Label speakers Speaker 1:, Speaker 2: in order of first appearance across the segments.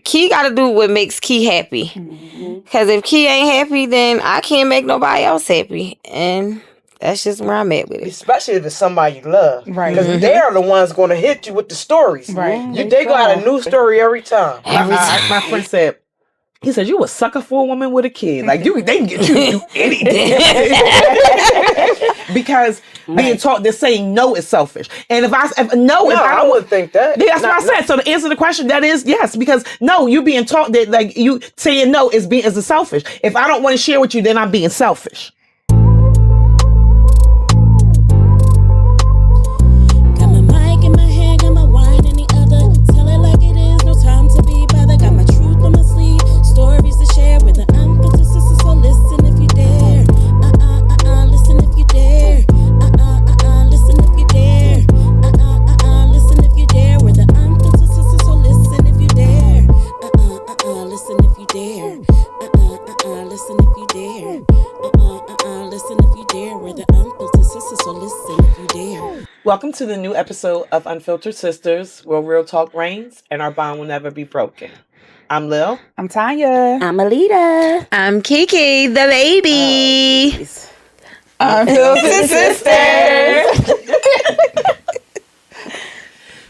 Speaker 1: Key got to do what makes Key happy. Because if Key ain't happy, then I can't make nobody else happy. And that's just where I'm at with it.
Speaker 2: Especially if it's somebody you love.
Speaker 3: Right.
Speaker 2: Because they're the ones going to hit you with the stories.
Speaker 3: Right.
Speaker 2: They got a new story every time.
Speaker 4: My friend said, he said, you a sucker for a woman with a kid. Like, they can get you to do anything. Because being taught that saying no is selfish. And if I
Speaker 2: wouldn't think that.
Speaker 4: That's what I said. So to answer the question, that is yes. Because no, you being taught that like you saying no is a selfish. If I don't want to share with you, then I'm being selfish.
Speaker 5: Got my mic in my hand, got my wine in the other. Tell it like it is, no time to be bothered. Got my truth on my sleeve, stories to share with the unfiltered sisters. So listen if you dare. Listen if you dare. Listen if you dare. Listen if you dare. We're the unfiltered sisters. So listen if you dare. Listen if you dare. Listen if you dare. Listen if you dare. We're the unfiltered sisters. So listen if you dare.
Speaker 4: Welcome to the new episode of Unfiltered Sisters, where real talk reigns and our bond will never be broken. I'm Lil.
Speaker 3: I'm Tanya.
Speaker 5: I'm Alita.
Speaker 1: I'm Kiki, the baby.
Speaker 3: Unfiltered Sisters.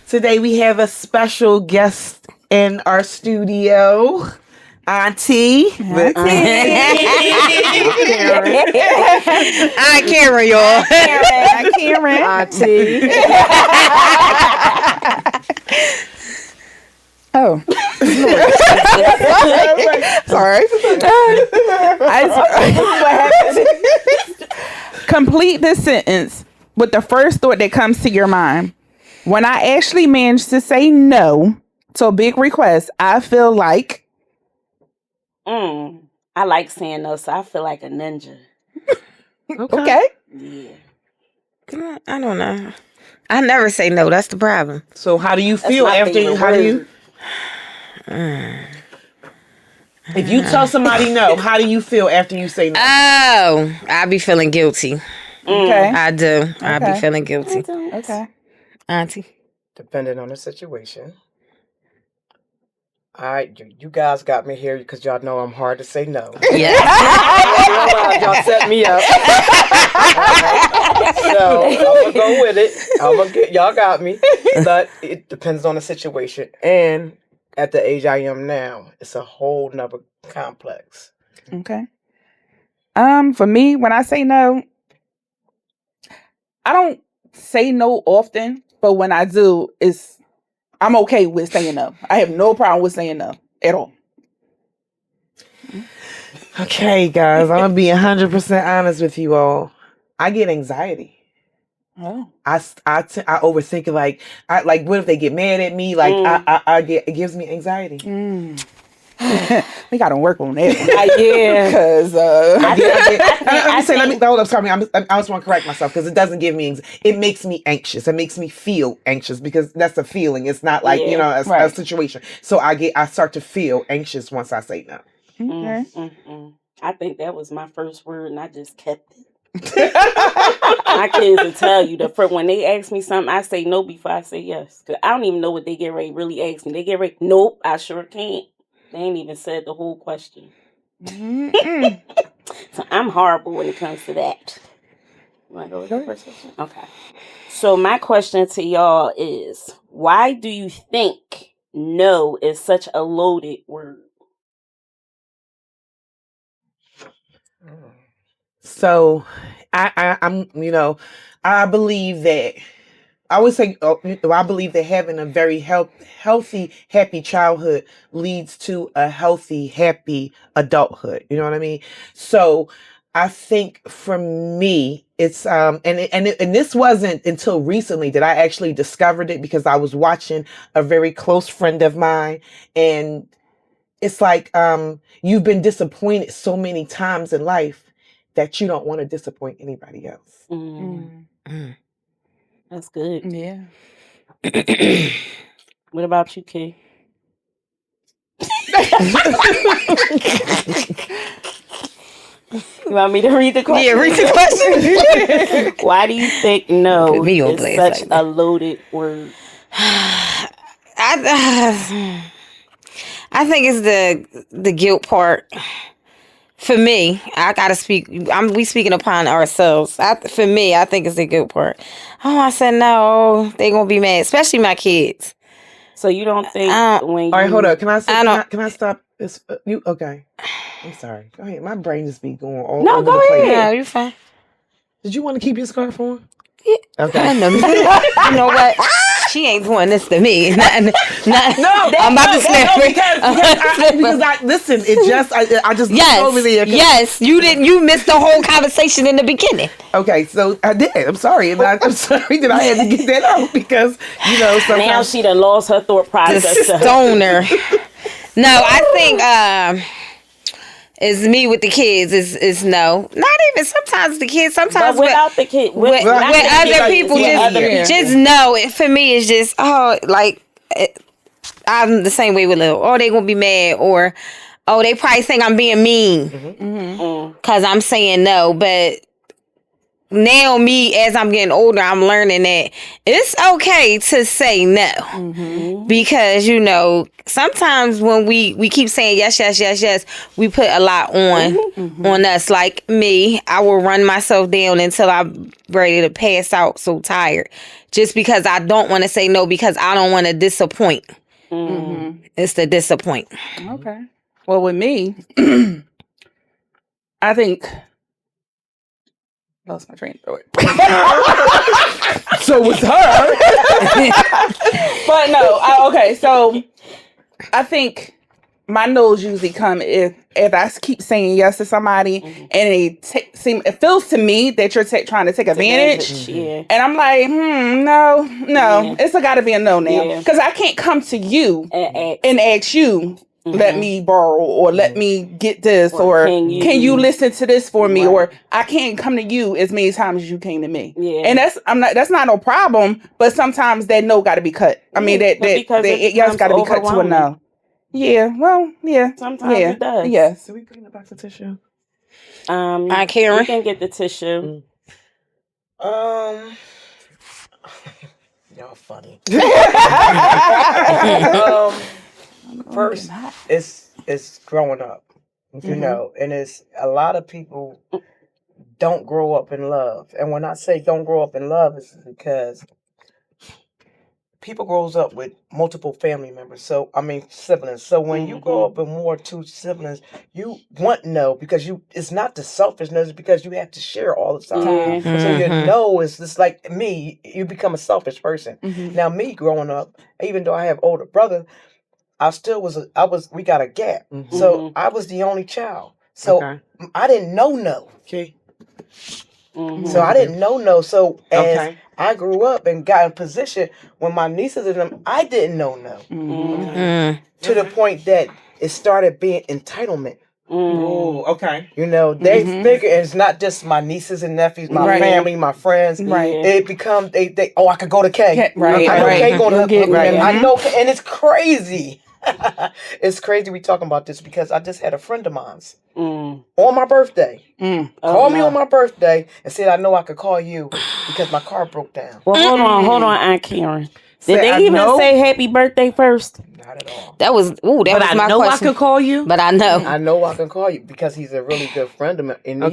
Speaker 4: Today we have a special guest in our studio. Auntie.
Speaker 1: Hi, Karen, y'all.
Speaker 3: Hi, Karen.
Speaker 4: Auntie.
Speaker 3: Oh. Sorry. Complete this sentence with the first thought that comes to your mind. When I actually manage to say no to a big request, I feel like...
Speaker 6: I like saying no, so I feel like a ninja.
Speaker 3: Okay.
Speaker 6: Yeah.
Speaker 1: I don't know. I never say no. That's the problem.
Speaker 4: So how do you feel
Speaker 6: my
Speaker 4: after you?
Speaker 6: favorite
Speaker 4: How do you? If you tell somebody no, how do you feel after you say no?
Speaker 1: Oh, I be feeling guilty.
Speaker 3: Okay.
Speaker 1: I do. I be
Speaker 3: Okay.
Speaker 1: feeling guilty.
Speaker 3: Okay.
Speaker 1: Auntie.
Speaker 2: Depending on the situation. You guys got me here because y'all know I'm hard to say no.
Speaker 1: Yeah.
Speaker 2: Y'all set me up. So I'm gonna go with it. Y'all got me. But it depends on the situation. And at the age I am now, it's a whole nother complex.
Speaker 3: Okay. For me, when I say no, I don't say no often, but when I do, I'm okay with saying no. I have no problem with saying no at all.
Speaker 4: Okay, guys, I'm gonna be 100% honest with you all. I get anxiety.
Speaker 3: Oh.
Speaker 4: I overthink it. Like what if they get mad at me? Like it gives me anxiety.
Speaker 3: We gotta work on that.
Speaker 6: Yeah.
Speaker 3: Because
Speaker 4: Let me hold up. Sorry, I just want to correct myself because it doesn't give me. It makes me anxious. It makes me feel anxious because that's a feeling. It's not like a situation. So I start to feel anxious once I say no.
Speaker 3: okay.
Speaker 6: I think that was my first word, and I just kept it. My kids will tell you that when they ask me something, I say no before I say yes. Cause I don't even know what they get ready to really ask me. They get ready, nope, I sure can't. They ain't even said the whole question. So I'm horrible when it comes to that. You want to go with the first question? Okay. So my question to y'all is, why do you think no is such a loaded word?
Speaker 4: So I'm I believe that I would say I believe that having a very healthy, happy childhood leads to a healthy, happy adulthood. You know what I mean? So I think for me, it's and this wasn't until recently that I actually discovered it because I was watching a very close friend of mine, and it's like you've been disappointed so many times in life that you don't want to disappoint anybody else.
Speaker 6: That's good.
Speaker 3: Yeah.
Speaker 6: What about you, Kay? You want me to read the question?
Speaker 1: Yeah, read the question.
Speaker 6: Why do you think no
Speaker 1: Put me on
Speaker 6: is
Speaker 1: blast
Speaker 6: such
Speaker 1: like that.
Speaker 6: a loaded word?
Speaker 1: I I think it's the guilt part. For me, I gotta speak. We speaking upon ourselves. For me, I think it's the guilt part. Oh, I said no. They gonna be mad, especially my kids.
Speaker 6: So you don't think when you...
Speaker 4: All right, hold up. Can I say?
Speaker 1: I don't-
Speaker 4: Can I stop? This you okay? I'm sorry. Go ahead. My brain just be going all
Speaker 6: No,
Speaker 4: over
Speaker 6: go
Speaker 4: the place.
Speaker 1: No, you fine.
Speaker 4: Did you want to keep your scarf on?
Speaker 1: Yeah.
Speaker 4: Okay.
Speaker 1: You know what? She ain't doing this to me.
Speaker 4: No,
Speaker 1: I'm about to slap her.
Speaker 4: because I listen. It just I just looked over there.
Speaker 1: Yes, you didn't. You missed the whole conversation in the beginning.
Speaker 4: Okay, so I did. I'm sorry, and I'm sorry that I had to get that out because sometimes
Speaker 6: Now she done lost her thought
Speaker 1: The
Speaker 6: process.
Speaker 1: stoner. No, I think it's me with the kids. Is no, not even sometimes the kids.
Speaker 6: But
Speaker 1: Sometimes
Speaker 6: without the kid, with
Speaker 1: other people, just know it. For me, it's just I'm the same way with Lil. Oh, they gonna be mad, or oh, they probably think I'm being mean because I'm saying no. But now, me as I'm getting older, I'm learning that it's okay to say no because sometimes when we keep saying yes, we put a lot on us. Like me, I will run myself down until I'm ready to pass out, so tired, just because I don't want to say no because I don't want to disappoint. It's the disappoint.
Speaker 3: Okay. Well, with me, I think lost my train of thought.
Speaker 4: so with her.
Speaker 3: But no, okay. So I think my no's usually come if I keep saying yes to somebody and it feels to me that you're trying to take advantage.
Speaker 6: Yeah.
Speaker 3: And I'm like, no, it's got to be a no now because I can't come to you and ask you. Let me borrow or let me get this or can you listen to this for me or I can't come to you as many times as you came to me. Yeah. And that's not no problem, but sometimes that no got to be cut. I mean that yes got to be cut to a no. Yeah, well, yeah.
Speaker 6: Sometimes it does.
Speaker 3: Yes.
Speaker 4: Do we bring the box of tissue?
Speaker 1: I Karen.
Speaker 6: We can get the tissue.
Speaker 2: Y'all funny. First, it's growing up, and it's a lot of people don't grow up in love. And when I say don't grow up in love, it's because people grows up with multiple family members. So siblings. So when you grow up with more two siblings, you want no because it's not the selfishness, it's because you have to share all the time. So your no is just like me. You become a selfish person. Now me growing up, even though I have older brother. We got a gap. So I was the only child. So I didn't know no.
Speaker 4: Okay.
Speaker 2: So I didn't know no. So as I grew up and got in position when my nieces and them, I didn't know no. To the point that it started being entitlement.
Speaker 4: Oh, okay.
Speaker 2: They figure it's not just my nieces and nephews, my family, my friends.
Speaker 3: Right.
Speaker 2: It becomes I could go to K.
Speaker 3: Right.
Speaker 2: I know K going to hook me.
Speaker 3: Right.
Speaker 2: I know, and it's crazy. It's crazy we talking about this because I just had a friend of mine's on my birthday. Called me on my birthday and said, I know I could call you because my car broke down.
Speaker 6: Well, hold on, Aunt Karen. Did they even say happy birthday first?
Speaker 2: Not at all.
Speaker 1: That was my question.
Speaker 6: I know I could call you.
Speaker 1: But I know.
Speaker 2: I know I can call you because he's a really good friend of mine. And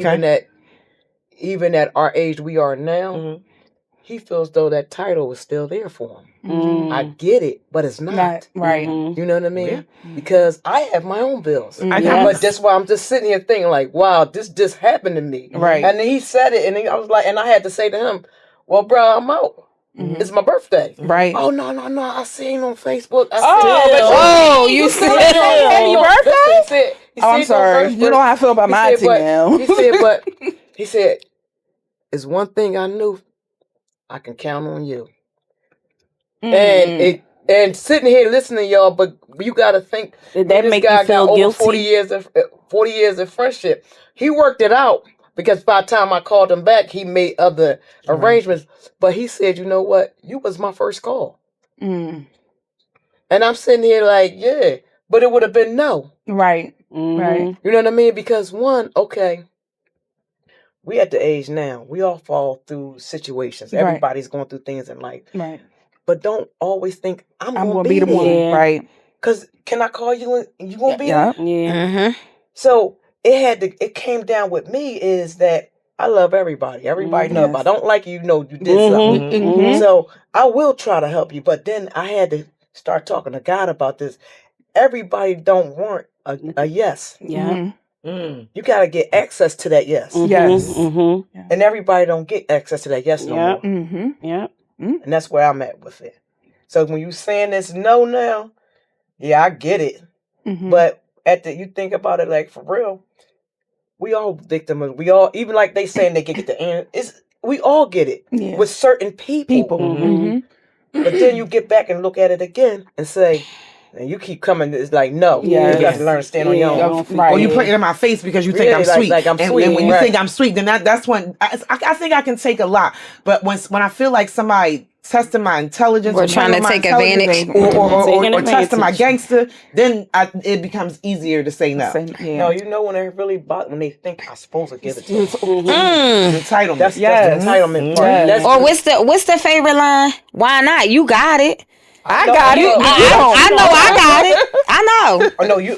Speaker 2: even at our age we are now, he feels though that title is still there for him. I get it, but it's not.
Speaker 3: Right.
Speaker 2: You know what I mean? Yeah. Because I have my own bills.
Speaker 3: Yes.
Speaker 2: But that's why I'm just sitting here thinking like, wow, this just happened to me.
Speaker 3: Right.
Speaker 2: And then he said it, and I was like, and I had to say to him, well, bro, I'm out. It's my birthday.
Speaker 3: Right.
Speaker 2: Oh, no. I seen on Facebook.
Speaker 1: You said
Speaker 3: happy birthday?
Speaker 2: He said
Speaker 3: I'm sorry. You know how I feel about my auntie now.
Speaker 2: He said, it's one thing I knew. I can count on you. And sitting here listening to y'all, but you got to think
Speaker 6: that make you feel
Speaker 2: got
Speaker 6: guilty.
Speaker 2: Over 40 years of friendship. He worked it out because by the time I called him back, he made other arrangements. But he said, you know what? You was my first call. And I'm sitting here like, yeah, but it would have been no.
Speaker 3: Right. Right.
Speaker 2: You know what I mean? Because we at the age now, we all fall through situations.
Speaker 3: Right.
Speaker 2: Everybody's going through things in life.
Speaker 3: Right.
Speaker 2: But don't always think I'm going to
Speaker 3: be the one.
Speaker 6: Yeah.
Speaker 3: Right.
Speaker 2: Cause can I call you and you gonna be
Speaker 3: Yeah.
Speaker 2: there?
Speaker 6: Yeah.
Speaker 2: So it came down with me is that I love everybody. Everybody know if I don't like you, you know you did something. So I will try to help you. But then I had to start talking to God about this. Everybody don't want a yes.
Speaker 6: Yeah.
Speaker 2: You gotta get access to that yes.
Speaker 3: Yes.
Speaker 2: And everybody don't get access to that yes no more.
Speaker 6: Yeah.
Speaker 2: And that's where I'm at with it. So when you saying this no now, yeah, I get it. But you think about it like for real, we all victims. We all, even like they saying they can get the end. We all get it with certain people. But then you get back and look at it again and say, and you keep coming. It's like no, you got to learn to stand on your own.
Speaker 4: Or you put it in my face because you think I'm sweet.
Speaker 2: Like I'm sweet.
Speaker 4: And when you think I'm sweet, then that's when I think I can take a lot. But when I feel like somebody testing my intelligence
Speaker 1: or trying to take advantage
Speaker 4: or testing my gangster, then it becomes easier to say no.
Speaker 2: No, you know when they really when they think I'm supposed to give it to them.
Speaker 4: Entitlement.
Speaker 2: That's the entitlement part.
Speaker 3: Yes.
Speaker 1: Or what's the favorite line? Why not? You got it.
Speaker 3: I got it.
Speaker 1: I know I got it. I know.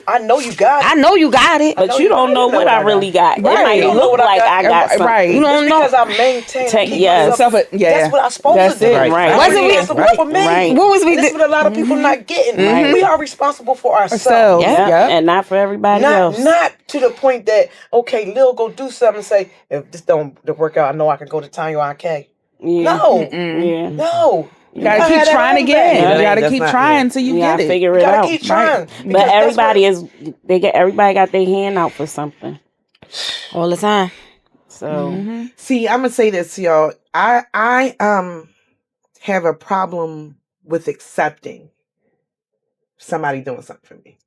Speaker 2: I know you got it.
Speaker 1: I know you got it.
Speaker 6: But you don't know what I really got. It
Speaker 3: Right.
Speaker 6: might look like I got something.
Speaker 3: Right.
Speaker 1: You don't know.
Speaker 2: Because I maintain.
Speaker 6: Yes.
Speaker 2: That's what I'm supposed to do.
Speaker 6: Right.
Speaker 1: Wasn't we?
Speaker 2: For me.
Speaker 6: Right.
Speaker 1: What was we?
Speaker 2: This is what a lot of people not getting. We are responsible for ourselves.
Speaker 6: Yeah. And not for everybody else.
Speaker 2: Not to the point that Lil go do something and say, if this don't work out, I know I can go to Tanya or IK. No. No.
Speaker 3: You gotta keep trying again. You gotta keep trying till you get it.
Speaker 6: Figure it out.
Speaker 2: Keep trying.
Speaker 6: But everybody got their hand out for something
Speaker 1: all the time.
Speaker 6: So
Speaker 4: see, I'm gonna say this, y'all. I have a problem with accepting somebody doing something for me.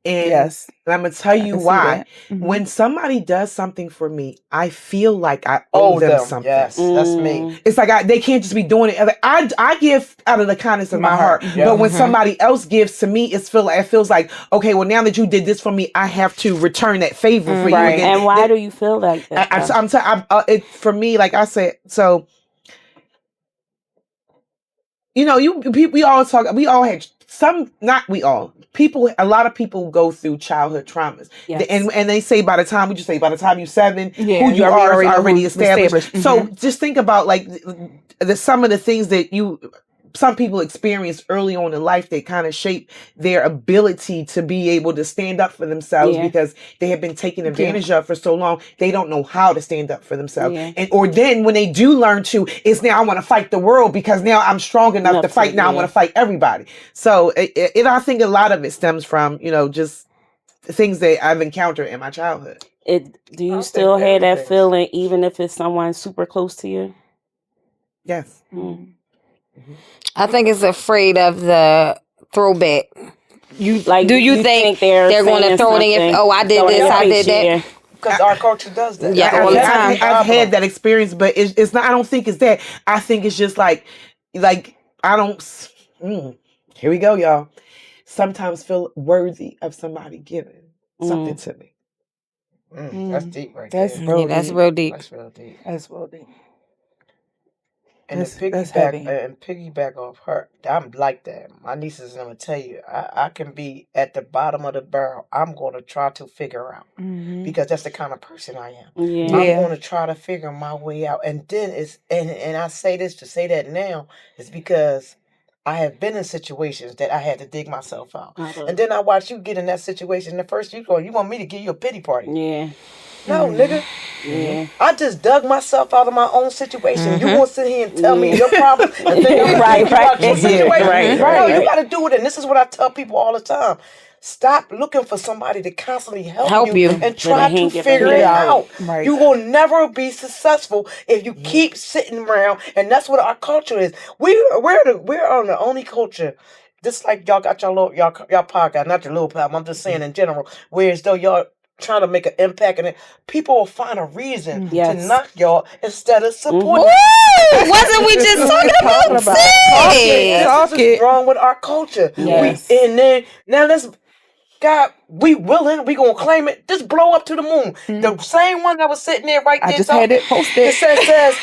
Speaker 4: And I'm gonna tell you why. When somebody does something for me, I feel like I owe them something.
Speaker 2: Yes, that's me.
Speaker 4: It's like they can't just be doing it. I give out of the kindness of my heart, but when somebody else gives to me, it feels like, okay, well, now that you did this for me, I have to return that favor for you.
Speaker 6: And why do you feel like that?
Speaker 4: For me, like I said, so you know, we all had some, not we all. A lot of people go through childhood traumas. Yes. And they say by the time you're 7, who you are is already established. So just think about like some of the things that some people experience early on in life that kind of shape their ability to be able to stand up for themselves because they have been taken advantage of for so long. They don't know how to stand up for themselves. Or then when they do learn to, it's now I want to fight the world because now I'm strong enough to fight. Now I want to fight everybody. So I think a lot of it stems from, just things that I've encountered in my childhood.
Speaker 6: Do you still have that feeling even if it's someone super close to you?
Speaker 4: Yes.
Speaker 1: I think it's afraid of the throwback. Do you think they're going to throw it in? I did this, I did that.
Speaker 2: Because our culture does that.
Speaker 1: Yeah, all the time.
Speaker 4: I've had that experience, but it's not. I don't think it's that. I think it's just like I don't. Here we go, y'all. Sometimes feel worthy of somebody giving something to me.
Speaker 2: That's deep, right?
Speaker 1: That's real deep.
Speaker 2: That's real deep.
Speaker 3: That's real deep.
Speaker 2: And piggyback off her, I'm like that. My nieces is gonna tell you, I can be at the bottom of the barrel. I'm gonna try to figure out because that's the kind of person I am. I'm gonna try to figure my way out, and then and I say this to say that now is because I have been in situations that I had to dig myself out, and then I watch you get in that situation. The first you want me to give you a pity party?
Speaker 6: Yeah.
Speaker 2: No, nigga. Yeah. I just dug myself out of my own situation. You won't sit here and tell me your problem and think I'm right about your situation. Right. No, you got to do it. And this is what I tell people all the time. Stop looking for somebody to constantly help you and try to figure it out. Right. You will never be successful if you keep sitting around. And that's what our culture is. We're on the only culture. Just like y'all got y'all podcast, not your little platform. I'm just saying in general. Whereas though y'all trying to make an impact, and people will find a reason to knock y'all instead of supporting.
Speaker 1: Wasn't we just talking about
Speaker 2: this? Is wrong with our culture.
Speaker 3: Yes.
Speaker 2: We willing, we gonna claim it. Just blow up to the moon. The same one that was sitting there right there.
Speaker 3: I just had it posted.
Speaker 2: It says,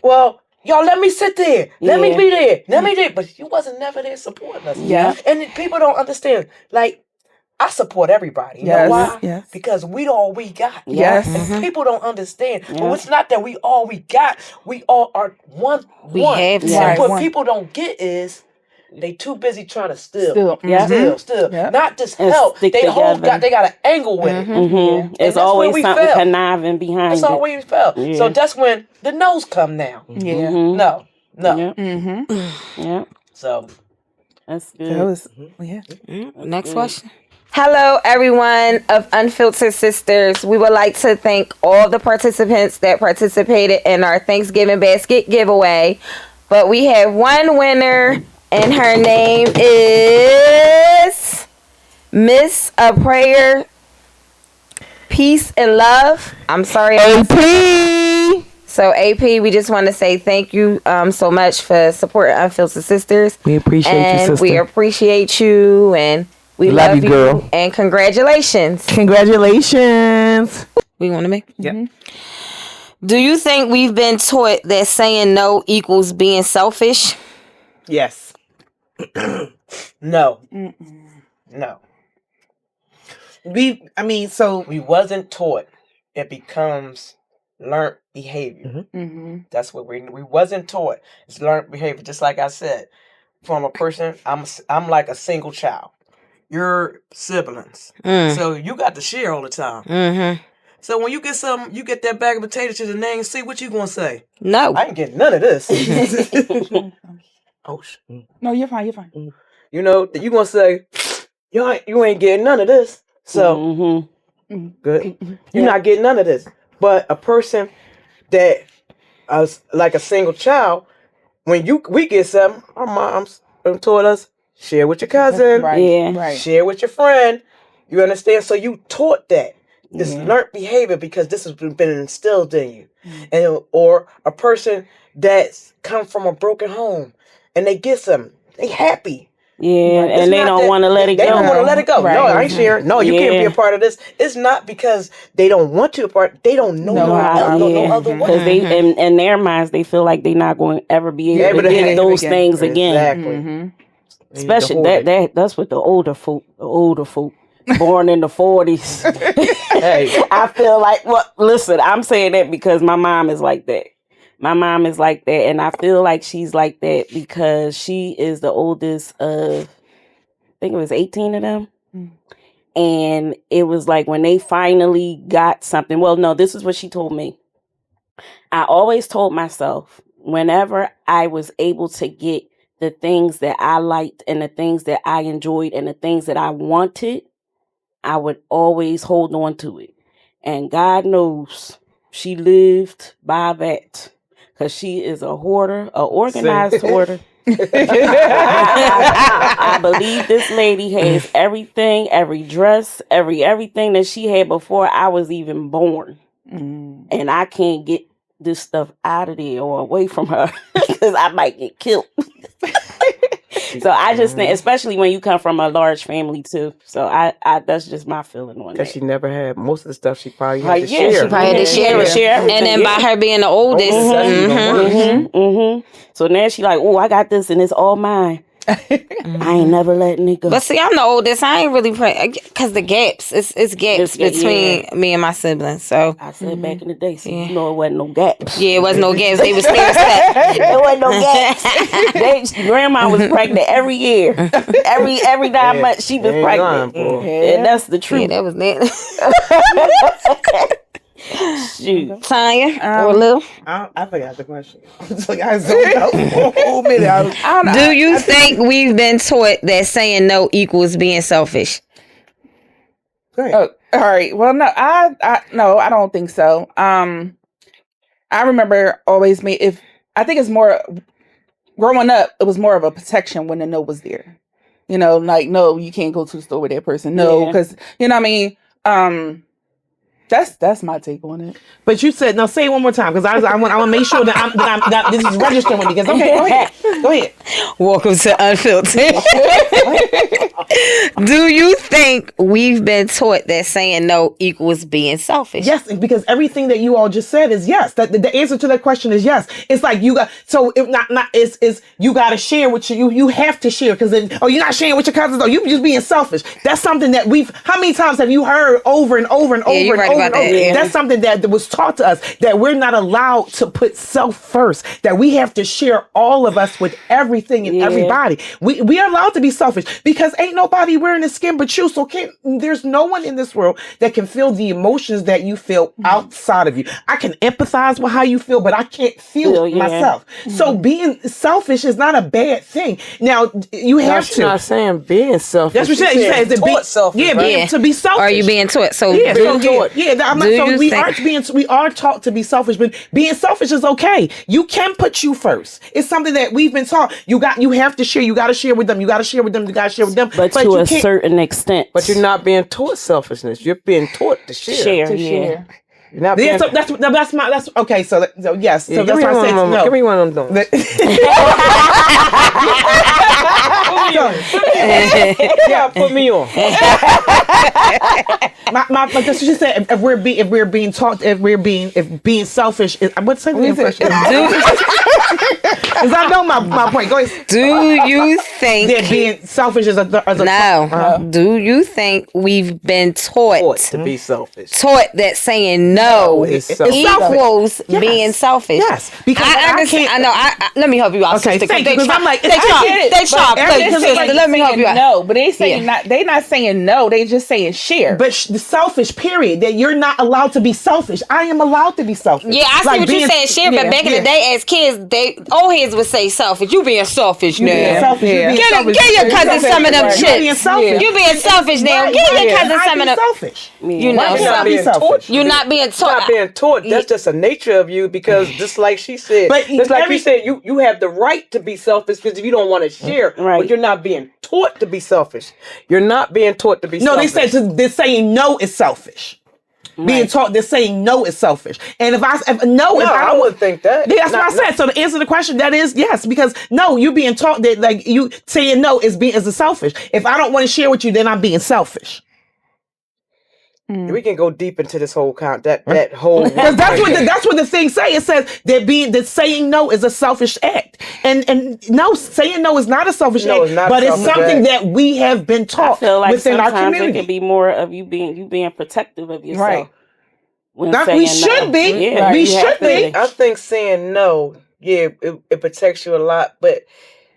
Speaker 2: well, y'all let me sit there. Let me be there. Let me there. But you wasn't never there supporting us.
Speaker 3: Yeah.
Speaker 2: And people don't understand. Like, I support everybody. You know why?
Speaker 3: Yes.
Speaker 2: Because we all we got.
Speaker 3: Yes.
Speaker 2: And people don't understand. But it's not that we all we got. We all are one.
Speaker 1: We have to.
Speaker 2: But what people don't get is they too busy trying to steal.
Speaker 3: Yep.
Speaker 2: Not just help. They got an angle with it.
Speaker 6: Mm-hmm. It's always something conniving behind
Speaker 2: That's always we felt. Yeah. So that's when the no's come now.
Speaker 3: Yeah.
Speaker 2: No.
Speaker 6: Yep. Mm-hmm. Yeah.
Speaker 2: So
Speaker 6: that's good.
Speaker 3: That was,
Speaker 1: Next question. Hello, everyone of Unfiltered Sisters. We would like to thank all the participants that participated in our Thanksgiving basket giveaway. But we have one winner, and her name is Miss A Prayer, Peace and Love. I'm sorry, AP. So AP, we just want to say thank you so much for supporting Unfiltered Sisters.
Speaker 4: We appreciate you, sister.
Speaker 1: We appreciate you, and we love you, girl. And congratulations.
Speaker 4: Congratulations.
Speaker 1: We want to make.
Speaker 4: Yep.
Speaker 1: Do you think we've been taught that saying no equals being selfish?
Speaker 2: Yes. No. No.
Speaker 4: We
Speaker 2: wasn't taught. It becomes learned behavior. That's what we wasn't taught. It's learned behavior. Just like I said, from a person, I'm like a single child. You're siblings, so you got to share all the time. So when you get that bag of potato chips and they ain't see, what you gonna say?
Speaker 1: No,
Speaker 2: I ain't getting none of this.
Speaker 3: No, you're fine.
Speaker 2: You know that you gonna say, you ain't getting none of this. So good, you're not getting none of this. But a person that like a single child, when we get something, our moms taught us, share with your cousin,
Speaker 3: right.
Speaker 2: Share with your friend. You understand? So you taught that. This learned behavior because this has been instilled in you. And or a person that's come from a broken home and they get something, they happy.
Speaker 6: Yeah, and they don't want to let it go.
Speaker 2: They don't want to let it go.
Speaker 3: Right.
Speaker 2: No, I ain't sharing. No, you can't be a part of this. It's not because they don't want to be a part. They don't know no other way.
Speaker 6: Because they in their minds they feel like they're not going to ever be able to get those things again.
Speaker 2: Exactly.
Speaker 6: Especially that's what the older folk born in the 40s.
Speaker 2: Hey,
Speaker 6: I feel like, listen, I'm saying that because my mom is like that. My mom is like that, and I feel like she's like that because she is the oldest of, I think it was 18 of them. And it was like when they finally got something. Well, no, this is what she told me. I always told myself, whenever I was able to get the things that I liked and the things that I enjoyed and the things that I wanted, I would always hold on to it. And God knows she lived by that. Because she is a hoarder, an organized hoarder. I believe this lady has everything, every dress, everything that she had before I was even born. And I can't get this stuff out of there or away from her because I might get killed. So I just think, especially when you come from a large family too. So I that's just my feeling on that.
Speaker 2: Because she never had most of the stuff. She probably had to share.
Speaker 1: She probably had to share
Speaker 6: everything.
Speaker 1: And then by her being the oldest.
Speaker 6: So now she like, oh, I got this and it's all mine. I ain't never letting it go.
Speaker 1: But see, I'm the oldest. I ain't really because the gaps. It's gaps between me and my siblings. So
Speaker 6: I said back in the day, so you know it wasn't no gaps.
Speaker 1: Yeah, it wasn't no gaps. They was stair step.
Speaker 6: There wasn't no gaps. Grandma was pregnant every year. Every 9 months she was pregnant. And that's the truth.
Speaker 1: Yeah, that was that.
Speaker 6: Shoot.
Speaker 1: Tanya or Lil?
Speaker 2: I forgot the question.
Speaker 4: So I zoned out for a whole minute.
Speaker 1: Do you think we've been taught that saying no equals being selfish?
Speaker 3: All right. Well, no, I don't think so. I remember always I think it's more growing up. It was more of a protection when the no was there. You know, like no, you can't go to the store with that person. No, because you know what I mean. That's my take on it.
Speaker 4: But you said, no, say it one more time, because I want to make sure that this is registering with me. Because go ahead.
Speaker 1: Welcome to Unfiltered. Do you think we've been taught that saying no equals being selfish?
Speaker 4: Yes, because everything that you all just said is yes. That the answer to that question is yes. It's like you got, so if not is you got to share with you have to share, because then you're not sharing with your cousins, you just being selfish. That's something that how many times have you heard over and over and over and over and over?
Speaker 1: Yeah.
Speaker 4: That's something that was taught to us, that we're not allowed to put self first, that we have to share all of us with everything and everybody. We are allowed to be selfish, because ain't nobody wearing the skin but you. So there's no one in this world that can feel the emotions that you feel outside of you. I can empathize with how you feel, but I can't feel it myself. So being selfish is not a bad thing. Now you have to.
Speaker 2: You're not saying being selfish.
Speaker 4: That's what you said. Is to be selfish. Yeah, to be selfish.
Speaker 1: Are you being taught? So
Speaker 4: we are taught to be selfish, but being selfish is okay. You can put you first. It's something that we've been taught. You have to share. You got to share with them. You got to share with them. You got to share with them.
Speaker 6: But to a certain extent.
Speaker 2: But you're not being taught selfishness. You're being taught to share.
Speaker 6: Share.
Speaker 2: You're not being
Speaker 4: that's okay. So yes. So that's why I said no.
Speaker 2: Give me one of them. Yeah, put me on.
Speaker 4: That's what she said. If we're being taught, if being selfish is, what's the impression? Because I know my point. Go ahead.
Speaker 1: Do you think
Speaker 4: that being selfish is a
Speaker 1: no? Do you think we've been taught
Speaker 2: to be selfish?
Speaker 1: Taught that saying no equals being selfish?
Speaker 4: Yes, because
Speaker 1: I can't. I know. Let me help you out.
Speaker 4: Okay,
Speaker 1: sister,
Speaker 4: because I'm like,
Speaker 1: they chop. Let me help you out.
Speaker 3: No, but they saying they not saying no. They just saying share.
Speaker 4: But the selfish period, that you're not allowed to be selfish. I am allowed to be selfish.
Speaker 1: Yeah, I see what you're saying. Share, but back in the day, as kids, old heads would say selfish. You being selfish now. Give your cousin some of them chips. You being selfish now. Give your cousin some of them.
Speaker 4: Selfish.
Speaker 1: You know, you're not being taught.
Speaker 2: Not being taught. That's just a nature of you, because just like she said, just like you said, you have the right to be selfish, because if you don't want to share, but you're not being taught to be selfish. You're not being taught to be selfish.
Speaker 4: No, they're saying no is selfish. Being taught that saying no is selfish. And if I
Speaker 2: wouldn't think that.
Speaker 4: That's what I said. So to answer the question, that is yes, because no, you're being taught that like you saying no is a selfish. If I don't want to share with you, then I'm being selfish.
Speaker 2: We can go deep into this whole that whole
Speaker 4: because that's what the thing say. It says that saying no is a selfish act, and no, saying no is not a selfish act, but it's something that we have been taught within our community.
Speaker 6: It can be more of you being protective of yourself.
Speaker 4: Right. We should be.
Speaker 6: Yeah,
Speaker 4: we should be.
Speaker 2: I think saying no, it protects you a lot, but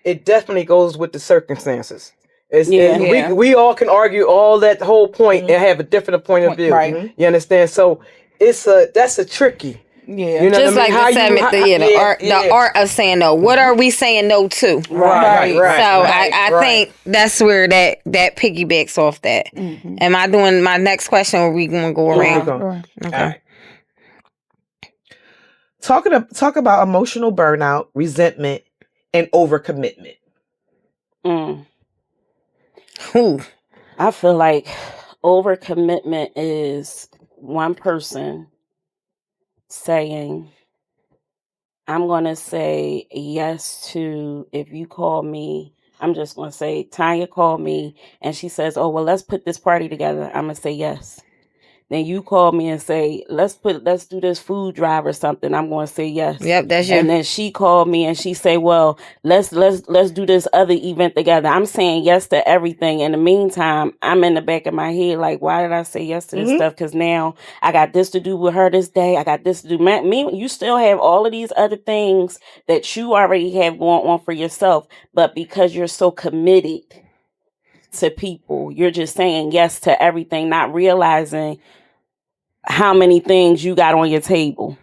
Speaker 2: it definitely goes with the circumstances. We all can argue all that whole point and have a different point of view. Right. You understand? So that's a tricky.
Speaker 4: Yeah.
Speaker 1: You know just like the segment, the art of saying no. What are we saying no to?
Speaker 2: Right.
Speaker 1: So I think that's where that piggybacks off that. Mm-hmm. Am I doing my next question, or are we going to go around? Okay.
Speaker 4: Right. Talk about emotional burnout, resentment, and overcommitment.
Speaker 6: I feel like overcommitment is one person saying, I'm going to say yes to, if you call me, I'm just going to say, Tanya called me and she says, oh, well, let's put this party together. I'm going to say yes. Then you call me and say, let's do this food drive or something. I'm going to say yes.
Speaker 1: Yep, that's you.
Speaker 6: And then she called me and she say, well, let's do this other event together. I'm saying yes to everything. In the meantime, I'm in the back of my head like, why did I say yes to this stuff? Because now I got this to do with her this day. I got this to do. You still have all of these other things that you already have going on for yourself. But because you're so committed to people, you're just saying yes to everything, not realizing how many things you got on your table.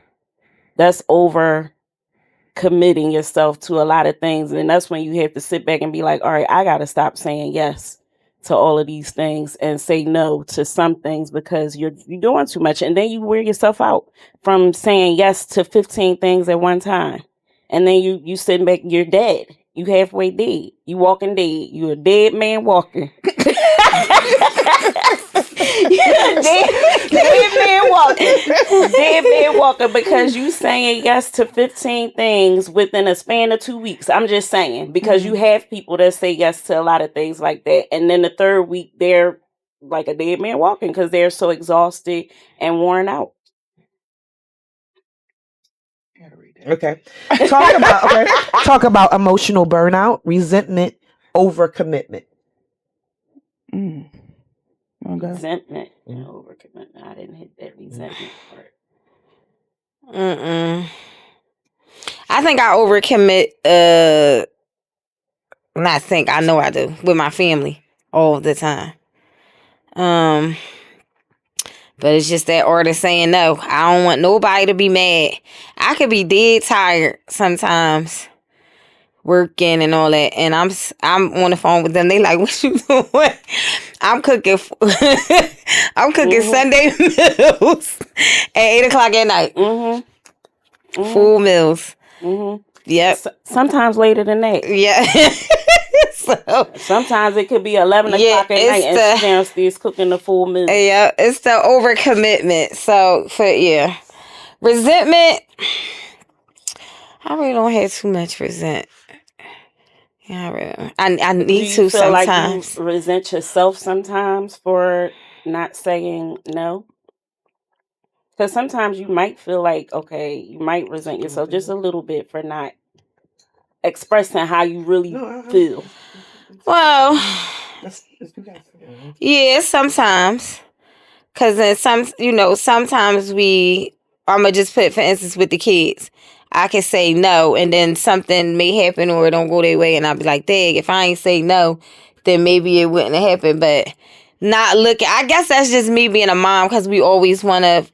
Speaker 6: That's over committing yourself to a lot of things. And that's when you have to sit back and be like, all right, I got to stop saying yes to all of these things and say no to some things because you're doing too much. And then you wear yourself out from saying yes to 15 things at one time. And then you sitting back, you're dead. You halfway dead. You walking dead. You a dead man walking. Dead man walking. Dead man walking because you saying yes to 15 things within a span of 2 weeks. I'm just saying because you have people that say yes to a lot of things like that, and then the third week they're like a dead man walking because they're so exhausted and worn out.
Speaker 4: Okay. Talk about emotional burnout, resentment, overcommitment.
Speaker 6: Resentment and overcommitment. I didn't hit that resentment part.
Speaker 1: I think I overcommit. I know I do with my family all the time. But it's just that art of saying no. I don't want nobody to be mad. I could be dead tired sometimes, working and all that, and I'm on the phone with them. They like, what you doing? I'm cooking. I'm cooking Sunday meals at 8:00 at night. Full meals. Yep.
Speaker 6: Sometimes later than that.
Speaker 1: Yeah. So
Speaker 6: sometimes it could be 11 o'clock at night and she downstairs cooking the full meal.
Speaker 1: Yeah, it's the overcommitment. So resentment, I really don't have too much resent. Yeah, I need to sometimes.
Speaker 6: Like you resent yourself sometimes for not saying no? Because sometimes you might feel like, okay, you might resent yourself just a little bit for not expressing how you really feel.
Speaker 1: Well, yeah, sometimes. Because then sometimes I'm going to just put, for instance, with the kids, I can say no, and then something may happen or it don't go their way, and I'll be like, dang, if I ain't say no, then maybe it wouldn't have happened. But not looking, I guess that's just me being a mom, because we always want to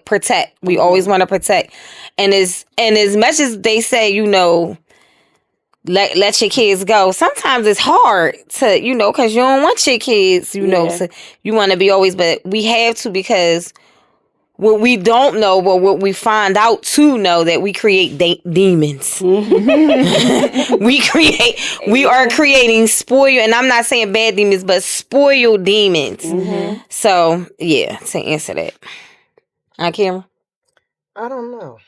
Speaker 1: protect. We always want to protect. And as much as they say, let your kids go, sometimes it's hard to, because you don't want your kids, so you want to be always, but we have to, because what we don't know, but what we find out to know, that we create demons. We are creating spoiled, and I'm not saying bad demons, but spoiled demons. So, yeah, to answer that. Cameron?
Speaker 2: I don't know.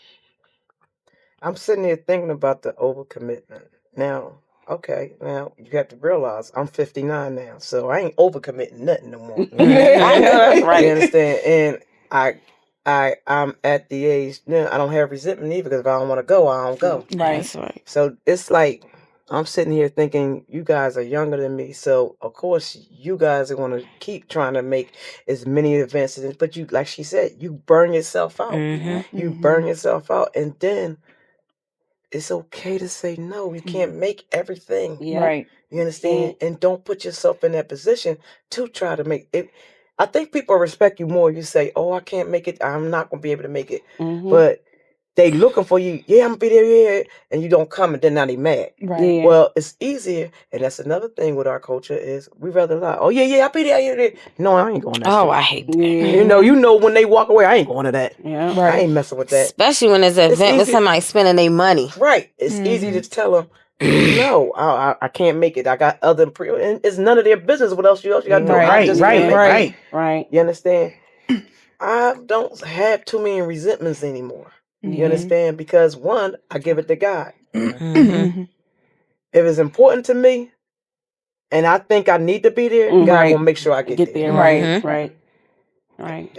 Speaker 2: I'm sitting here thinking about the overcommitment. Now, you have to realize I'm 59 now, so I ain't overcommitting nothing no more.
Speaker 6: I know that's right.
Speaker 2: You understand? And I'm at the age now, I don't have resentment either, because if I don't want to go, I don't go.
Speaker 1: Right. That's right.
Speaker 2: So it's like I'm sitting here thinking you guys are younger than me, so of course you guys are going to keep trying to make as many events, but you, like she said, you burn yourself out. You burn yourself out, and then it's okay to say no. You can't make everything.
Speaker 3: Yeah. Right.
Speaker 2: You understand? And don't put yourself in that position to try to make it. I think people respect you more. You say, oh, I can't make it. I'm not going to be able to make it. But they looking for you. Yeah, I'm going to be there. Yeah. And you don't come, and then now they mad.
Speaker 3: Right. Yeah.
Speaker 2: Well, it's easier. And that's another thing with our culture is we rather lie. Oh, yeah, I'll be there. Yeah. No, I ain't going to that.
Speaker 1: Oh, I hate that.
Speaker 2: You when they walk away, I ain't going to that.
Speaker 6: Yeah.
Speaker 2: Right. I ain't messing with that.
Speaker 1: Especially when it's an event with somebody spending their money.
Speaker 2: Right. It's easy to tell them, no, I can't make it. I got other and it's none of their business what else you got to do. Right. You understand? I don't have too many resentments anymore. You understand? Because one, I give it to God. If it's important to me and I think I need to be there, God will make sure I get there.
Speaker 6: Right.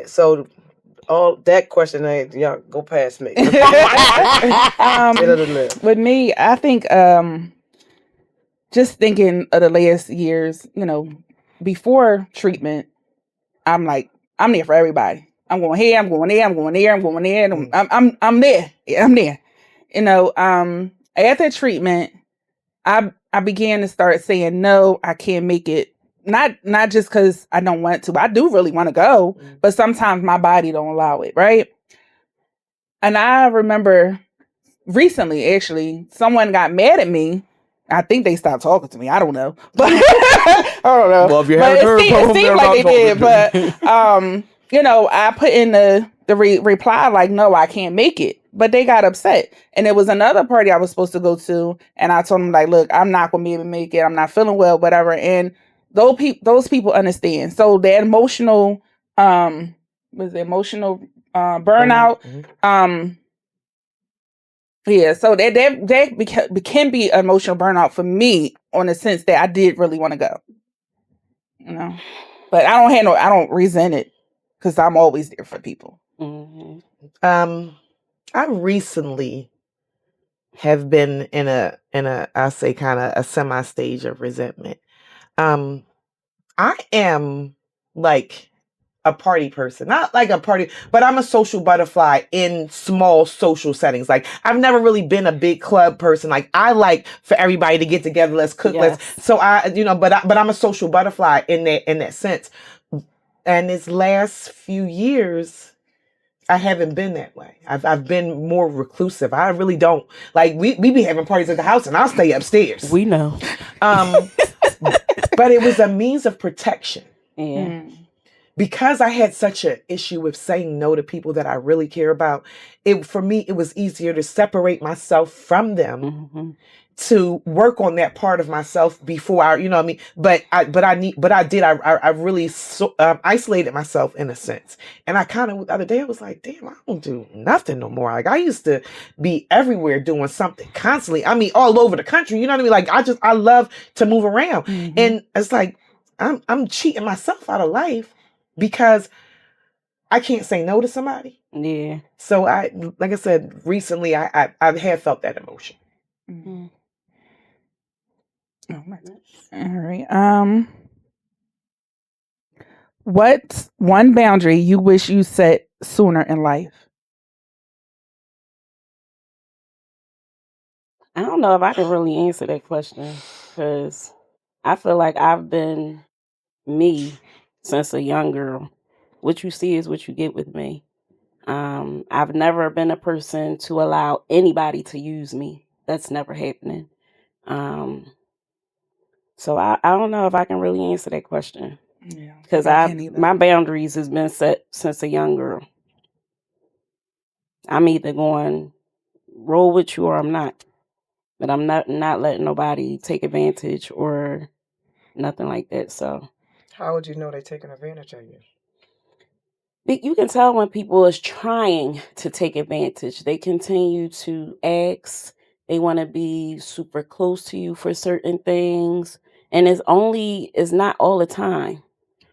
Speaker 2: So all that question, y'all go past me.
Speaker 3: With me, I think just thinking of the last years, before treatment, I'm like, I'm there for everybody. I'm going here, I'm going there, I'm going there, I'm going there, and I'm there. I'm there. After treatment, I began to start saying no, I can't make it. Not just because I don't want to. I do really want to go, but sometimes my body don't allow it, right? And I remember recently, actually, someone got mad at me. I think they stopped talking to me. I don't know, but I don't know.
Speaker 4: Well, if you
Speaker 3: but
Speaker 4: have
Speaker 3: it seemed like they did. But I put in the reply like, no, I can't make it. But they got upset, and it was another party I was supposed to go to, and I told them like, look, I'm not gonna be able to make it. I'm not feeling well, whatever. And those people understand. So the emotional burnout. Yeah, so that can be emotional burnout for me, on the sense that I did really want to go. You know, but I don't resent it, because I'm always there for people.
Speaker 4: I recently have been in a I say kind of a semi stage of resentment. I am like a party person, not like a party, but I'm a social butterfly in small social settings. Like, I've never really been a big club person. Like, I like for everybody to get together, let's cook, let's. So but I'm a social butterfly in that sense. And this last few years, I haven't been that way. I've been more reclusive. I really don't like. We be having parties at the house, and I'll stay upstairs.
Speaker 6: We know.
Speaker 4: But it was a means of protection.
Speaker 6: Yeah.
Speaker 4: Because I had such an issue with saying no to people that I really care about, for me, it was easier to separate myself from them, to work on that part of myself before I really isolated myself in a sense. And I kind of, the other day, I was like, damn, I don't do nothing no more. Like, I used to be everywhere doing something constantly. I mean, all over the country, you know what I mean? Like, I love to move around. And it's like, I'm cheating myself out of life, because I can't say no to somebody.
Speaker 6: Yeah.
Speaker 4: So like I said, recently I have felt that emotion.
Speaker 3: All right. What's one boundary you wish you set sooner in life?
Speaker 6: I don't know if I can really answer that question, because I feel like I've been me since a young girl. What you see is what you get with me. I've never been a person to allow anybody to use me. That's never happening. So I don't know if I can really answer that question. Yeah, because my boundaries has been set since a young girl. I'm either going roll with you or I'm not. But I'm not letting nobody take advantage or nothing like that. So
Speaker 2: how would you know they're taking advantage of you?
Speaker 6: You can tell when people is trying to take advantage. They continue to ask. They want to be super close to you for certain things. And it's not all the time.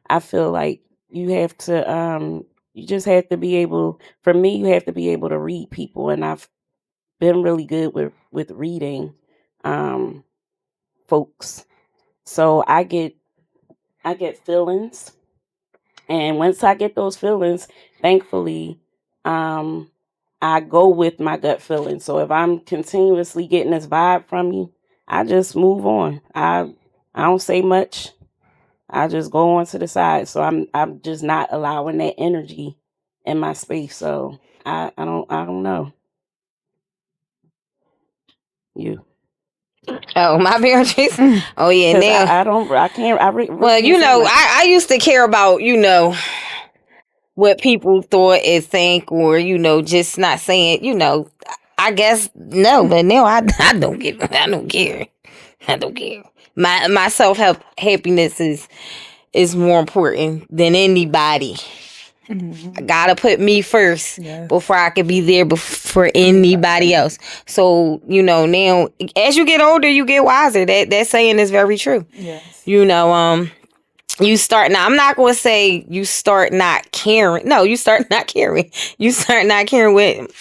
Speaker 6: I feel like you have to, you just have to be able, for me, you have to be able to read people. And I've been really good with reading folks. So I get feelings. And once I get those feelings, thankfully, I go with my gut feeling. So if I'm continuously getting this vibe from you, I just move on. I don't say much. I just go on to the side. So I'm just not allowing that energy in my space. So I don't know. You.
Speaker 1: Oh, my boundaries. Oh yeah, now
Speaker 6: I can't.
Speaker 1: Well, I used to care about what people thought and think, or just not saying. I guess no, but now I don't give. I don't care. I don't care. My self happiness is more important than anybody. I gotta put me first before I can be there for anybody else. So now as you get older, you get wiser. That saying is very true. Yes. You start now. I'm not going to say you start not caring. No, you start not caring. You start not caring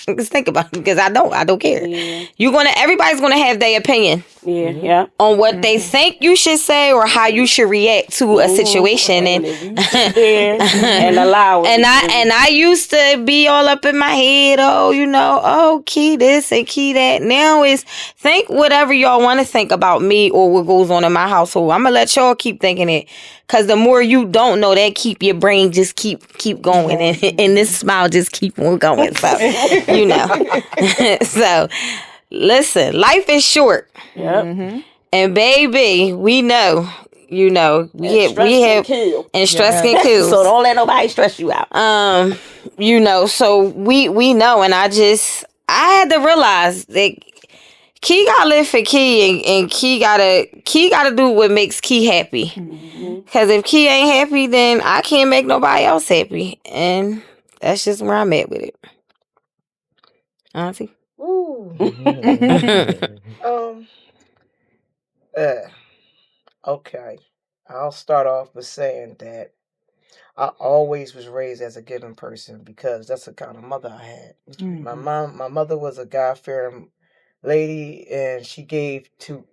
Speaker 1: let's think about it, because I don't care. Yeah. Everybody's going to have their opinion.
Speaker 6: Yeah.
Speaker 1: On what they think you should say or how you should react to a situation, and
Speaker 6: allow it.
Speaker 1: And I used to be all up in my head. Key this and key that. Now is think whatever y'all want to think about me or what goes on in my household. I'm gonna let y'all keep thinking it, because the more you don't know, that keep your brain just keep going, and this smile just keep on going. So so. Listen, life is short.
Speaker 6: Yep.
Speaker 1: Mm-hmm. And baby, we know, we have and stress can kill.
Speaker 6: So don't let nobody stress you out.
Speaker 1: So we know, and I had to realize that Key gotta live for Key, and Key gotta do what makes Key happy. Because if Key ain't happy, then I can't make nobody else happy, and That's just where I'm at with it. Auntie?
Speaker 2: Ooh. Okay. I'll start off with saying that I always was raised as a giving person because that's the kind of mother I had. My mother was a God-fearing lady, and she gave to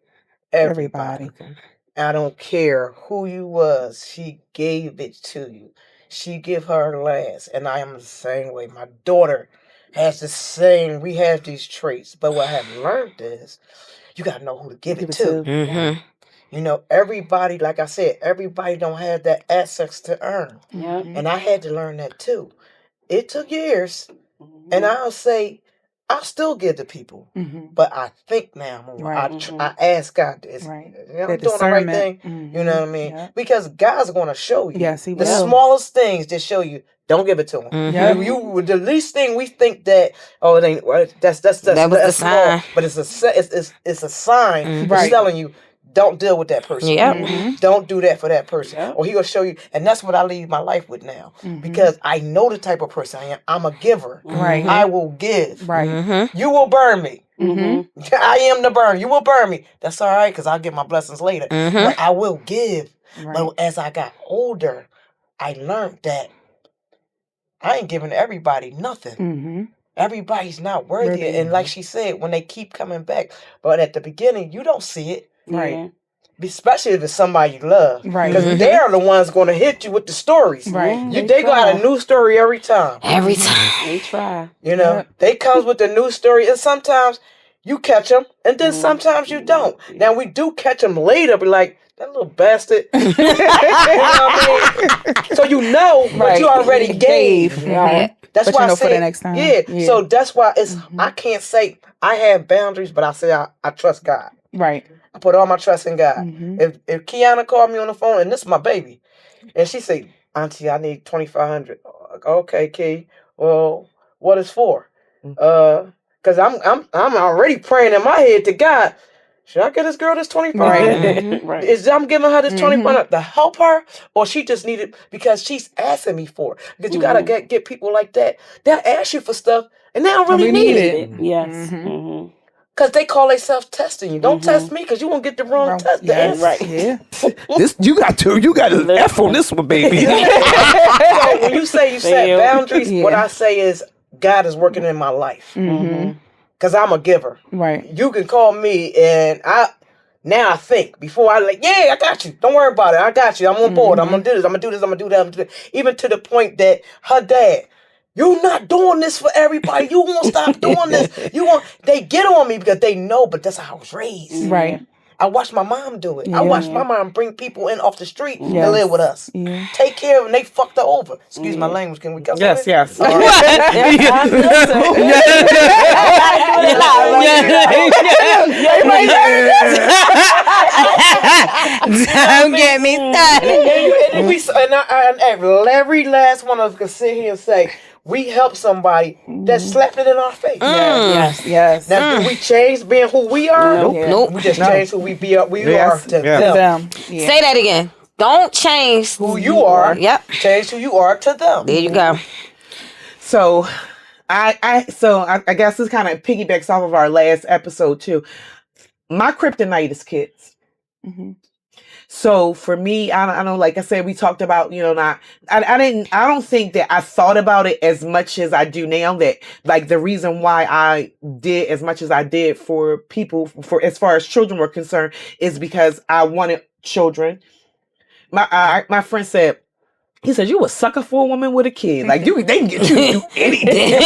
Speaker 2: everybody. I don't care who you was, she gave it to you. She give her last, and I am the same way. My daughter has the same. We have these traits, but what I have learned is you gotta know who to give it to.
Speaker 1: Mm-hmm.
Speaker 2: You know, everybody, like I said, everybody don't have that access to earn.
Speaker 6: Yep.
Speaker 2: And I had to learn that too. It took years, and I'll say, I'll still give to people, but I think now more. I ask God, I'm doing the right thing. You know what I mean? Yep. Because God's going to show you.
Speaker 3: Yes, He will.
Speaker 2: The smallest things that show you. Don't give it to Him.
Speaker 1: Mm-hmm.
Speaker 2: You the least thing we think that it ain't. That's the
Speaker 1: small,
Speaker 2: sign. But it's a sign it's telling you. Don't deal with that person.
Speaker 1: Yep.
Speaker 2: Don't do that for that person. Or He will show you. And that's what I lead my life with now. Because I know the type of person I am. I'm a giver. I will give. You will burn me. I am the burn. You will burn me. That's all right, because I'll get my blessings later. But I will give. But as I got older, I learned that I ain't giving everybody nothing. Everybody's not worthy. And like she said, when they keep coming back, but at the beginning, you don't see it. Especially if it's somebody you love. Because they're the ones going to hit you with the stories. They got a new story every time.
Speaker 1: Every time.
Speaker 6: They try.
Speaker 2: You know, they comes with a new story, and sometimes you catch them, and then sometimes you don't. Now, we do catch them later, but like, that little bastard. You know what I mean? So you know what you already gave. That's why I say, for the next time. Yeah. So that's why it's I can't say I have boundaries, but I say I trust God. I put all my trust in God. If Kiana called me on the phone, and this is my baby, and she say, Auntie, I need $2,500. Okay, Key. Well, what is for? Because I'm already praying in my head to God. Should I get this girl this $2,500? Is I'm giving her this $2,500 to help her, or she just needed because she's asking me for it? Because you gotta get people like that. They'll ask you for stuff, and they don't really need it.
Speaker 6: Yes.
Speaker 2: Because they call themselves testing you. Don't test me, because you won't get the wrong test.
Speaker 4: This you got an F on this one, baby.
Speaker 2: So when you say you set boundaries, what I say is God is working in my life. Because I'm a giver. You can call me, and I think before I I got you. Don't worry about it. I got you. I'm on board. I'm gonna do this. I'm gonna do this. I'm gonna do that. I'm gonna do that. Even to the point that her dad, you're not doing this for everybody. You won't stop doing this. They get on me because they know, but that's how I was raised. I watched my mom do it. I watched my mom bring people in off the street and live with us. Take care of them, and they fucked her over. Excuse my language. Can we cuss?
Speaker 4: Yes.
Speaker 1: Don't get me started.
Speaker 2: And every last one of us can sit here and say, we help somebody that slapped it in our face.
Speaker 3: Yes.
Speaker 2: Now, do we change being who we are?
Speaker 1: Nope.
Speaker 2: We just change who we are to them.
Speaker 1: Say that again. Don't change
Speaker 2: who you are.
Speaker 1: Yep.
Speaker 2: Change who you are to them.
Speaker 1: There you go.
Speaker 4: So, I guess this kind of piggybacks off of our last episode too. My kryptonite is kids. So for me, I know, like I said, we talked about, I don't think that I thought about it as much as I do now. That like the reason why I did as much as I did for people, for as far as children were concerned, is because I wanted children. My friend said, he said, you a sucker for a woman with a kid. Like they can get you to do anything.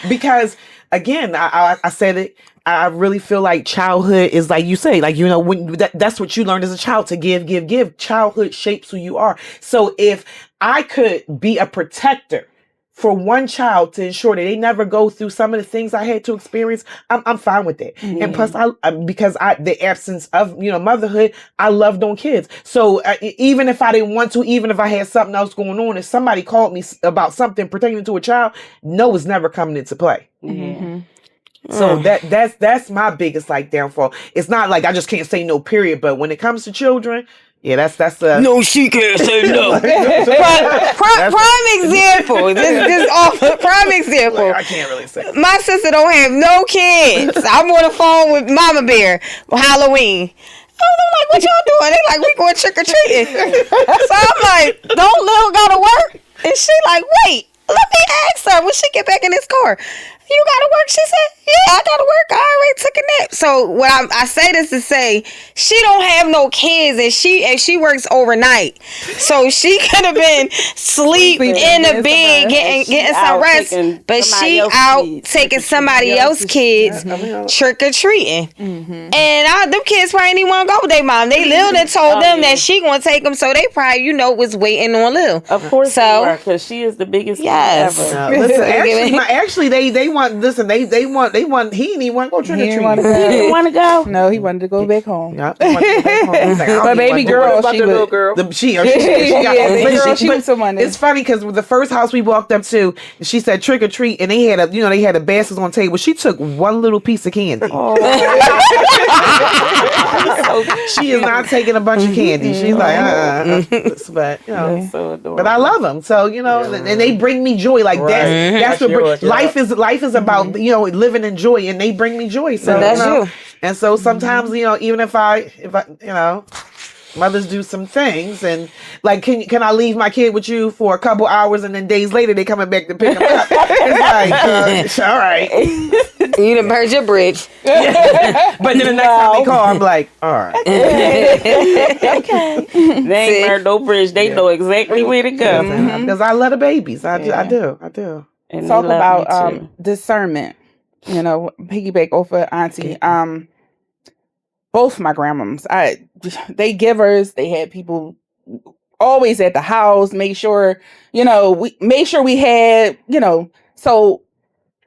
Speaker 4: Because again, I said it. I really feel like childhood is like you say, like, when that's what you learned as a child, to give. Childhood shapes who you are. So if I could be a protector for one child to ensure that they never go through some of the things I had to experience, I'm fine with that. And plus, because the absence of motherhood, I loved on kids. So even if I didn't want to, even if I had something else going on, if somebody called me about something pertaining to a child, no, it's never coming into play. So that's my biggest downfall. It's not like I just can't say no, period. But when it comes to children, Yeah, that's the
Speaker 1: no, she can't say no. Prime example. This awful prime example.
Speaker 4: I can't really say.
Speaker 1: My sister don't have no kids. I'm on the phone with Mama Bear for Halloween. I'm like, what y'all doing? They like, we going trick or treating. So I'm like, don't Lil gotta work? And she like, wait, let me ask her when she get back in this car. You gotta work? She said, yeah, I gotta work. I already took a nap. So what I say this to say, she don't have no kids and she works overnight. So she could have been sleep in the bed getting some rest. But she out taking somebody else's kids trick or treating. And them kids probably didn't want to go with their mom. They Lil done told them that she gonna take them, so they probably, was waiting on Lil.
Speaker 6: Of course, so because she is the biggest ever.
Speaker 4: Listen, actually, they want. Listen, they want. He didn't even want to go trick or treat.
Speaker 6: He didn't want to go.
Speaker 3: No, he wanted to go back home.
Speaker 4: Yeah, but
Speaker 3: baby girl, she was
Speaker 2: little girl.
Speaker 4: She
Speaker 3: was someone.
Speaker 4: It's funny because the first house we walked up to, she said trick or treat, and they had a basket on the table. She took one little piece of candy.
Speaker 6: Oh.
Speaker 4: She is not taking a bunch of candy. She's like, but
Speaker 6: so adorable.
Speaker 4: but I love them. So and they bring me joy. Like that's what life is. Life is about living in joy, and they bring me joy. So
Speaker 1: that's you.
Speaker 4: And so sometimes even if I mothers do some things, and like, can I leave my kid with you for a couple hours, and then days later they coming back to pick them up? It's like, all right,
Speaker 1: you done burned your bridge.
Speaker 4: But then the next time they call, I'm like, all right,
Speaker 6: okay. They ain't burned no bridge. They know exactly where to go
Speaker 4: because I love the babies. I do.
Speaker 6: And
Speaker 3: talk about discernment. Piggyback off of Auntie. Both my grandmoms, they givers. They had people always at the house. Make sure we had. So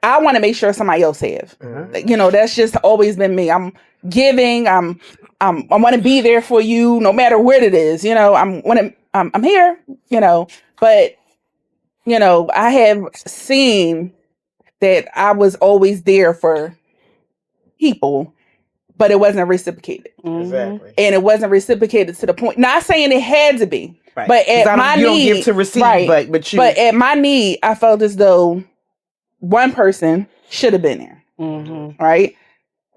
Speaker 3: I want to make sure somebody else have. That's just always been me. I'm giving. I want to be there for you, no matter what it is. I'm here. But I have seen that I was always there for people, but it wasn't reciprocated.
Speaker 2: Exactly.
Speaker 3: And it wasn't reciprocated to the point. Not saying it had to be,
Speaker 4: right.
Speaker 3: But at my need,
Speaker 4: you don't give to receive,
Speaker 3: right,
Speaker 4: but
Speaker 3: at my need, I felt as though one person should have been there, right?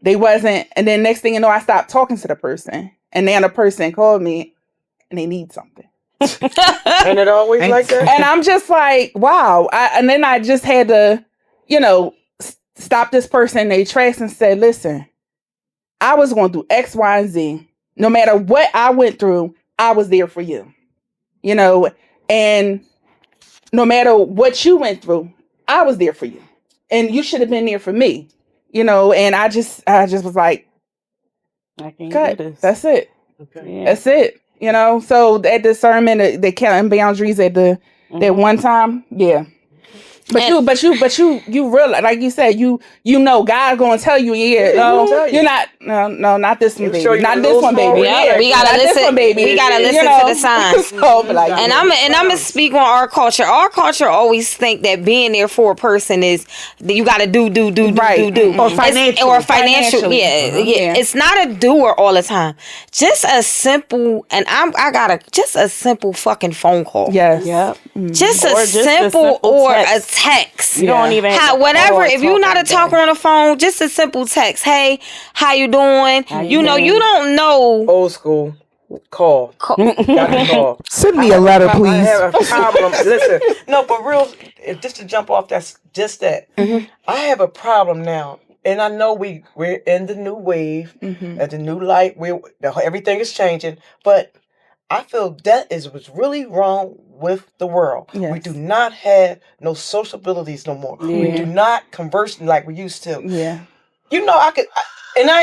Speaker 3: They wasn't, and then next thing you know, I stopped talking to the person, and then the person called me, and they need something.
Speaker 2: And it always like that.
Speaker 3: And I'm just like, wow. And then I just had to, stop this person in their tracks and say, listen, I was going through X, Y, and Z. No matter what I went through, I was there for you. And no matter what you went through, I was there for you. And you should have been there for me. And I just was like,
Speaker 6: I can't do this.
Speaker 3: That's it.
Speaker 2: Okay.
Speaker 3: Yeah. That's it. So that discernment, the counting boundaries at that one time, yeah. But you realize, like you said, God's gonna tell you, you're not, no, not this one, baby, not this one, baby.
Speaker 1: Yeah, we gotta listen, baby. We gotta listen to the signs.
Speaker 3: So, like,
Speaker 1: and I'm gonna speak on our culture. Our culture always think that being there for a person is you gotta do,
Speaker 3: right.
Speaker 1: do,
Speaker 4: or financial,
Speaker 1: yeah. It's not a doer all the time. Just a simple, and I got just a simple fucking phone call.
Speaker 3: Yes,
Speaker 1: yep. Just a simple or a text.
Speaker 6: You don't even
Speaker 1: whatever. If you're not a talker on the phone, just a simple text. Hey, how you doing? You don't know.
Speaker 2: Old school. Call. Got to call.
Speaker 4: Send me a letter, please.
Speaker 2: I have a problem. Listen, no, but just to jump off, that's just that. I have a problem now. And I know we're in the new wave, at the new light. Everything is changing. But I feel that is what's really wrong with the world. Yes. We do not have no social abilities no more. Yeah. We do not converse like we used to.
Speaker 3: Yeah.
Speaker 2: And I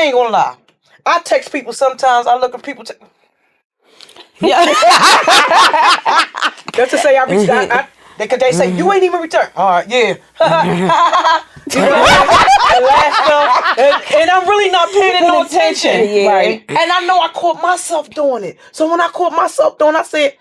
Speaker 2: ain't gonna lie. I text people sometimes. I look at people. Yeah. Just to say I reached out. They say you ain't even returned. All right, yeah. And I'm really not paying no attention.
Speaker 3: Yeah.
Speaker 2: Right. And I know I caught myself doing it. So when I caught myself doing it, I said,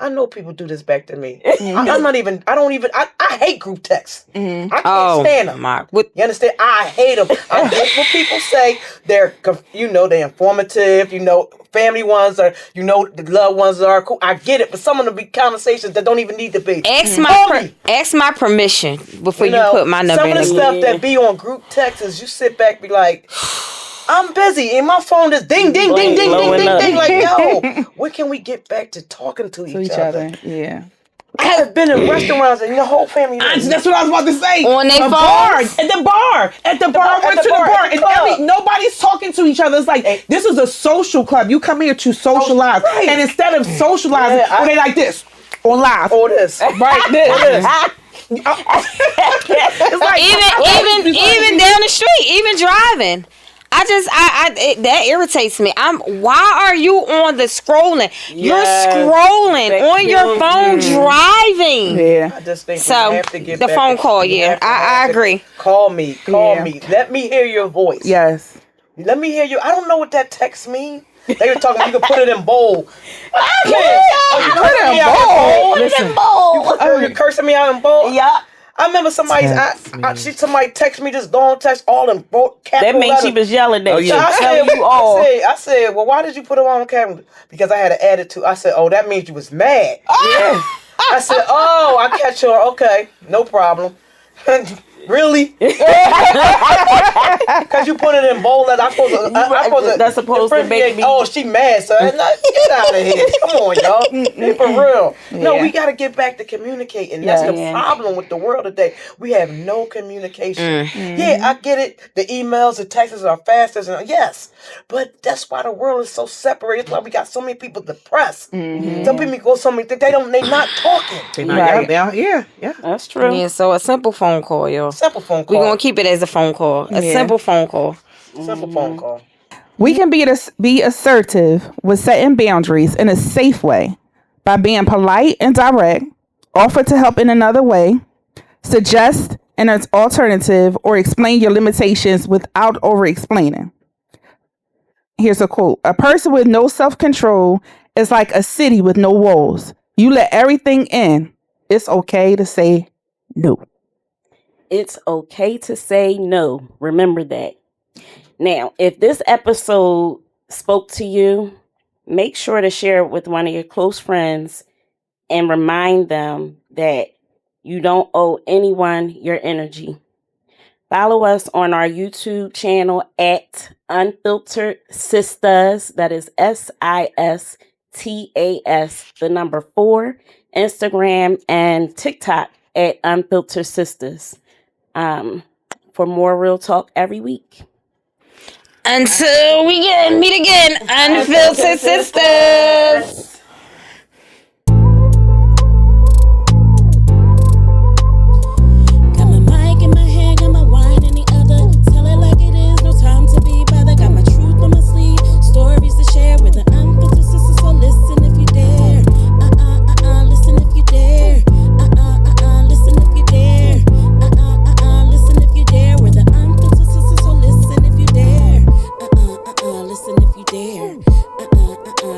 Speaker 2: I know people do this back to me. I hate group texts. I can't stand them. You understand? I hate them. I hate what people say. They're informative. Family ones are, the loved ones are cool. I get it, but some of them be conversations that don't even need to be.
Speaker 1: Ask my permission before you put my number in.
Speaker 2: Some of the stuff that be on group texts, you sit back and be like, I'm busy, and my phone is ding, ding, ding, ding, ding, ding, ding. Like, yo, when can we get back to talking to each other?
Speaker 3: Yeah.
Speaker 2: I have been in restaurants and the whole family.
Speaker 4: That's what I was about to say.
Speaker 1: On their phones?
Speaker 4: At the bar. And nobody's talking to each other. It's like, this is a social club. You come here to socialize. Right. And instead of socializing, they like this. On live.
Speaker 2: Or this.
Speaker 4: Right, this.
Speaker 1: It's like, even down the street, even driving. That irritates me. Why are you on the scrolling? You're scrolling on your phone driving.
Speaker 2: Yeah. I just think we have to get
Speaker 1: the phone call. I agree.
Speaker 2: Call me. Let me hear your voice.
Speaker 3: Yes.
Speaker 2: Let me hear you. I don't know what that text means. They were talking. You can put it in bold.
Speaker 3: Put it in bold.
Speaker 2: You're cursing me out in bold.
Speaker 6: Yeah.
Speaker 2: I remember somebody text me this long text all in capital
Speaker 6: That means she was yelling at you.
Speaker 2: I said, well, why did you put it on camera? Because I had an attitude. I said, oh, that means you was mad. Yeah. I said, oh, I catch her. Okay, no problem. Really? Because you put it in bold letters.
Speaker 6: That's supposed to make me.
Speaker 2: Oh, she mad, so get out of here. Come on, y'all. For real. No, we got to get back to communicating. That's the problem with the world today. We have no communication. Yeah, I get it. The emails, the texts are faster. Yes. But that's why the world is so separated. That's why we got so many people depressed. Some people go they're not talking.
Speaker 4: Yeah.
Speaker 6: That's true.
Speaker 1: Yeah, so a simple phone call, y'all.
Speaker 2: Simple phone call.
Speaker 1: We're going to keep it as a phone call. A simple phone call.
Speaker 2: Simple phone call.
Speaker 3: We can be assertive with setting boundaries in a safe way by being polite and direct, offer to help in another way, suggest an alternative, or explain your limitations without over-explaining. Here's a quote. A person with no self-control is like a city with no walls. You let everything in. It's okay to say no.
Speaker 6: It's okay to say no. Remember that. Now, if this episode spoke to you, make sure to share it with one of your close friends and remind them that you don't owe anyone your energy. Follow us on our YouTube channel at Unfiltered Sistas. That is SISTAS, 4. Instagram and TikTok at Unfiltered Sistas. For more real talk every week.
Speaker 1: Until we meet again, Unfiltered Sisters.
Speaker 5: Got my mic in my hand, got my wine in the other. Tell it like it is, no time to be bothered. Got my truth on my sleeve, stories to share with the Unfiltered Sisters. So listen if you dare. Listen if you dare. Listen if you dare. Listen if you dare. We're the Unfiltered Sisters. So listen if you dare. Listen if you dare.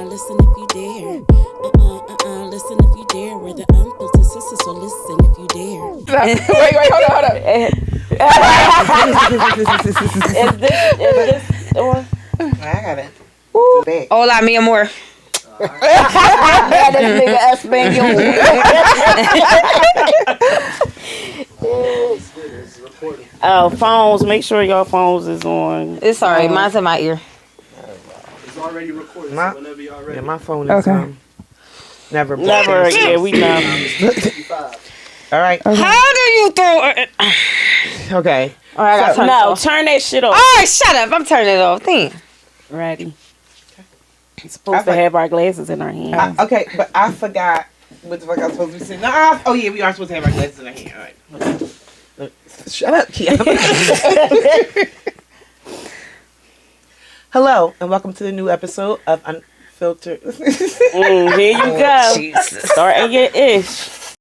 Speaker 5: Listen if you dare. Listen if you dare. We're the Unfiltered Sisters. So listen if you dare.
Speaker 3: Wait, hold on.
Speaker 6: Is this or?
Speaker 2: I got it.
Speaker 1: Hola, mi amor.
Speaker 6: This nigga Espanol. Oh, phones. Make sure your phones is on.
Speaker 1: It's alright. Mine's in my ear.
Speaker 7: It's already recorded. So whenever y'all ready.
Speaker 4: Yeah, my phone is never.
Speaker 6: Yeah, we know.
Speaker 4: All right.
Speaker 1: Okay. How do you throw it?
Speaker 4: Okay.
Speaker 1: All right,
Speaker 6: turn that shit off.
Speaker 1: All right, shut up. I'm turning it off. Damn.
Speaker 6: Ready. We're supposed to have our glasses in our hands.
Speaker 4: Okay, but I forgot what the fuck I was supposed to be saying. We are supposed to have our glasses in our hand. All right. Shut up, Kia. Hello, and welcome to the new episode of Unfiltered.
Speaker 6: Here you go.
Speaker 1: Jesus.
Speaker 6: Starting your ish.